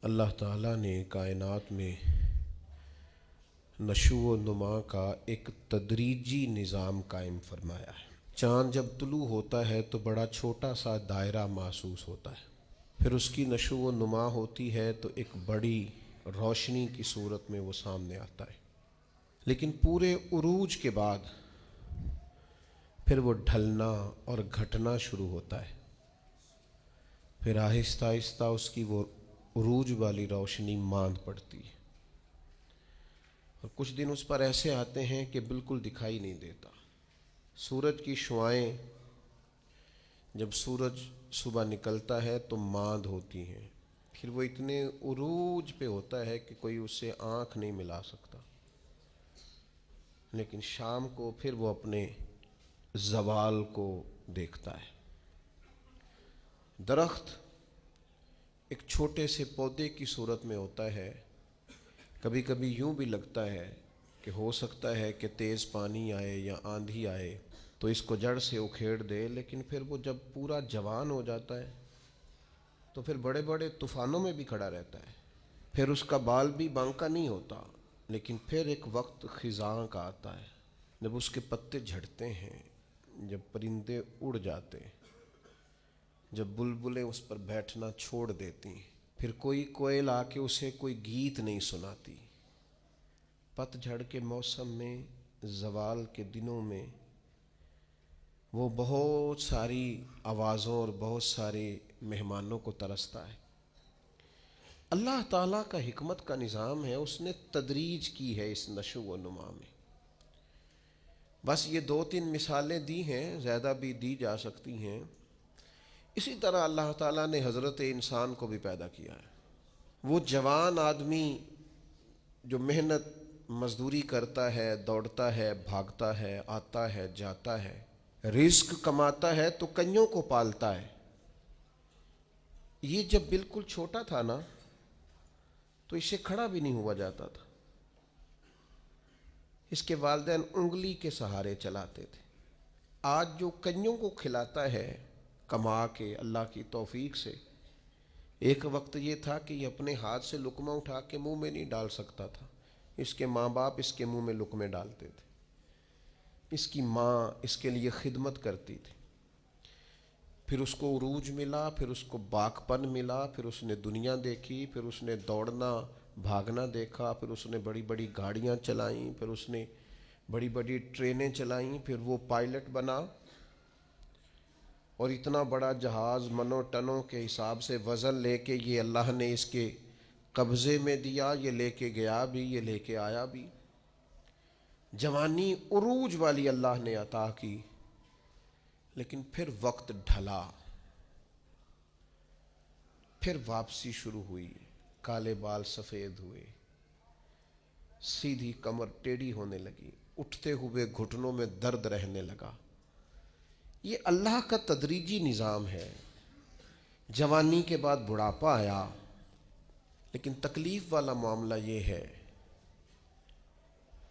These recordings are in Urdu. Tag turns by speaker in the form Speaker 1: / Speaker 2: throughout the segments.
Speaker 1: اللہ تعالیٰ نے کائنات میں نشو و نما کا ایک تدریجی نظام قائم فرمایا ہے۔ چاند جب طلوع ہوتا ہے تو بڑا چھوٹا سا دائرہ محسوس ہوتا ہے، پھر اس کی نشو و نما ہوتی ہے تو ایک بڑی روشنی کی صورت میں وہ سامنے آتا ہے، لیکن پورے عروج کے بعد پھر وہ ڈھلنا اور گھٹنا شروع ہوتا ہے، پھر آہستہ آہستہ اس کی وہ عروج والی روشنی ماند پڑتی ہے، اور کچھ دن اس پر ایسے آتے ہیں کہ بالکل دکھائی نہیں دیتا۔ سورج کی شعاعیں جب سورج صبح نکلتا ہے تو ماند ہوتی ہیں، پھر وہ اتنے عروج پہ ہوتا ہے کہ کوئی اس سے آنکھ نہیں ملا سکتا، لیکن شام کو پھر وہ اپنے زوال کو دیکھتا ہے۔ درخت ایک چھوٹے سے پودے کی صورت میں ہوتا ہے، کبھی کبھی یوں بھی لگتا ہے کہ ہو سکتا ہے کہ تیز پانی آئے یا آندھی آئے تو اس کو جڑ سے اکھیڑ دے، لیکن پھر وہ جب پورا جوان ہو جاتا ہے تو پھر بڑے بڑے طوفانوں میں بھی کھڑا رہتا ہے، پھر اس کا بال بھی بانکا نہیں ہوتا، لیکن پھر ایک وقت خزاں کا آتا ہے جب اس کے پتے جھڑتے ہیں، جب پرندے اڑ جاتے ہیں، جب بلبلیں اس پر بیٹھنا چھوڑ دیتی، پھر کوئی کوئل آ کے اسے کوئی گیت نہیں سناتی۔ پت جھڑ کے موسم میں، زوال کے دنوں میں وہ بہت ساری آوازوں اور بہت سارے مہمانوں کو ترستا ہے۔ اللہ تعالیٰ کا حکمت کا نظام ہے، اس نے تدریج کی ہے اس نشو و نما میں۔ بس یہ 2-3 مثالیں دی ہیں، زیادہ بھی دی جا سکتی ہیں۔ اسی طرح اللہ تعالیٰ نے حضرت انسان کو بھی پیدا کیا ہے۔ وہ جوان آدمی جو محنت مزدوری کرتا ہے، دوڑتا ہے، بھاگتا ہے، آتا ہے، جاتا ہے، رزق کماتا ہے تو کئیوں کو پالتا ہے۔ یہ جب بالکل چھوٹا تھا نا تو اسے کھڑا بھی نہیں ہوا جاتا تھا، اس کے والدین انگلی کے سہارے چلاتے تھے۔ آج جو کئیوں کو کھلاتا ہے کما کے اللہ کی توفیق سے، ایک وقت یہ تھا کہ یہ اپنے ہاتھ سے لقمہ اٹھا کے منہ میں نہیں ڈال سکتا تھا، اس کے ماں باپ اس کے منہ میں لقمے ڈالتے تھے، اس کی ماں اس کے لیے خدمت کرتی تھی، پھر اس کو عروج ملا، پھر اس کو باکپن ملا، پھر اس نے دنیا دیکھی، پھر اس نے دوڑنا بھاگنا دیکھا، پھر اس نے بڑی بڑی گاڑیاں چلائیں، پھر اس نے بڑی بڑی ٹرینیں چلائیں، پھر وہ پائلٹ بنا، اور اتنا بڑا جہاز منوں ٹنوں کے حساب سے وزن لے کے یہ اللہ نے اس کے قبضے میں دیا، یہ لے کے گیا بھی، یہ لے کے آیا بھی۔ جوانی عروج والی اللہ نے عطا کی، لیکن پھر وقت ڈھلا، پھر واپسی شروع ہوئی، کالے بال سفید ہوئے، سیدھی کمر ٹیڑھی ہونے لگی، اٹھتے ہوئے گھٹنوں میں درد رہنے لگا۔ یہ اللہ کا تدریجی نظام ہے۔ جوانی کے بعد بڑھاپا آیا، لیکن تکلیف والا معاملہ یہ ہے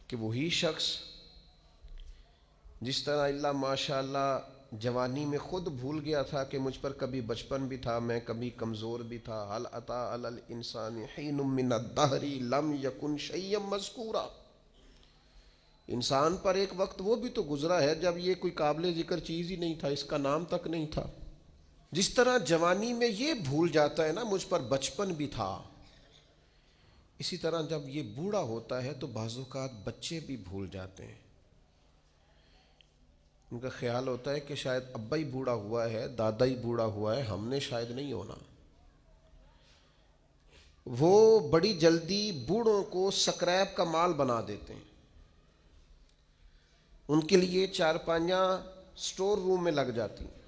Speaker 1: کہ وہی شخص جس طرح اللہ ماشاء اللہ جوانی میں خود بھول گیا تھا کہ مجھ پر کبھی بچپن بھی تھا، میں کبھی کمزور بھی تھا، هل اتى على الانسان حين من الدهر لم يكن شيئا مذكورا، انسان پر ایک وقت وہ بھی تو گزرا ہے جب یہ کوئی قابل ذکر چیز ہی نہیں تھا، اس کا نام تک نہیں تھا۔ جس طرح جوانی میں یہ بھول جاتا ہے نا مجھ پر بچپن بھی تھا، اسی طرح جب یہ بوڑھا ہوتا ہے تو بعض اوقات بچے بھی بھول جاتے ہیں۔ ان کا خیال ہوتا ہے کہ شاید ابا ہی بوڑھا ہوا ہے، دادا ہی بوڑھا ہوا ہے، ہم نے شاید نہیں ہونا۔ وہ بڑی جلدی بوڑھوں کو سکریپ کا مال بنا دیتے ہیں، ان کے لیے چارپائیاں سٹور روم میں لگ جاتی ہیں،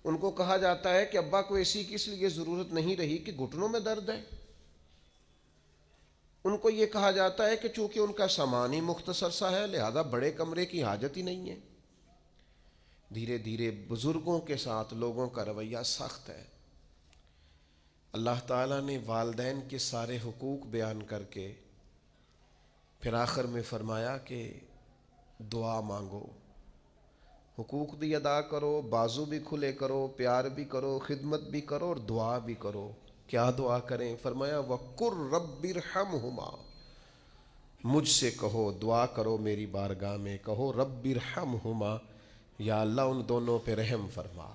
Speaker 1: ان کو کہا جاتا ہے کہ ابا کو ایسی کی اس لیے ضرورت نہیں رہی کہ گھٹنوں میں درد ہے، ان کو یہ کہا جاتا ہے کہ چونکہ ان کا سامان ہی مختصر سا ہے لہذا بڑے کمرے کی حاجت ہی نہیں ہے۔ دھیرے دھیرے بزرگوں کے ساتھ لوگوں کا رویہ سخت ہے۔ اللہ تعالیٰ نے والدین کے سارے حقوق بیان کر کے پھر آخر میں فرمایا کہ دعا مانگو، حقوق بھی ادا کرو، بازو بھی کھلے کرو، پیار بھی کرو، خدمت بھی کرو اور دعا بھی کرو کیا دعا کریں؟ فرمایا وَقُرْ رَبِّ ارْحَمْهُمَا، مجھ سے کہو، دعا کرو میری بارگاہ میں، کہو رب ارحمہما، یا اللہ ان دونوں پہ رحم فرما،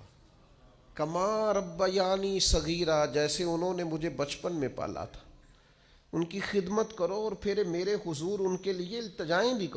Speaker 1: کما ربیانی صغیرہ، جیسے انہوں نے مجھے بچپن میں پالا تھا، ان کی خدمت کرو اور پھر میرے حضور ان کے لیے التجائیں بھی کرو۔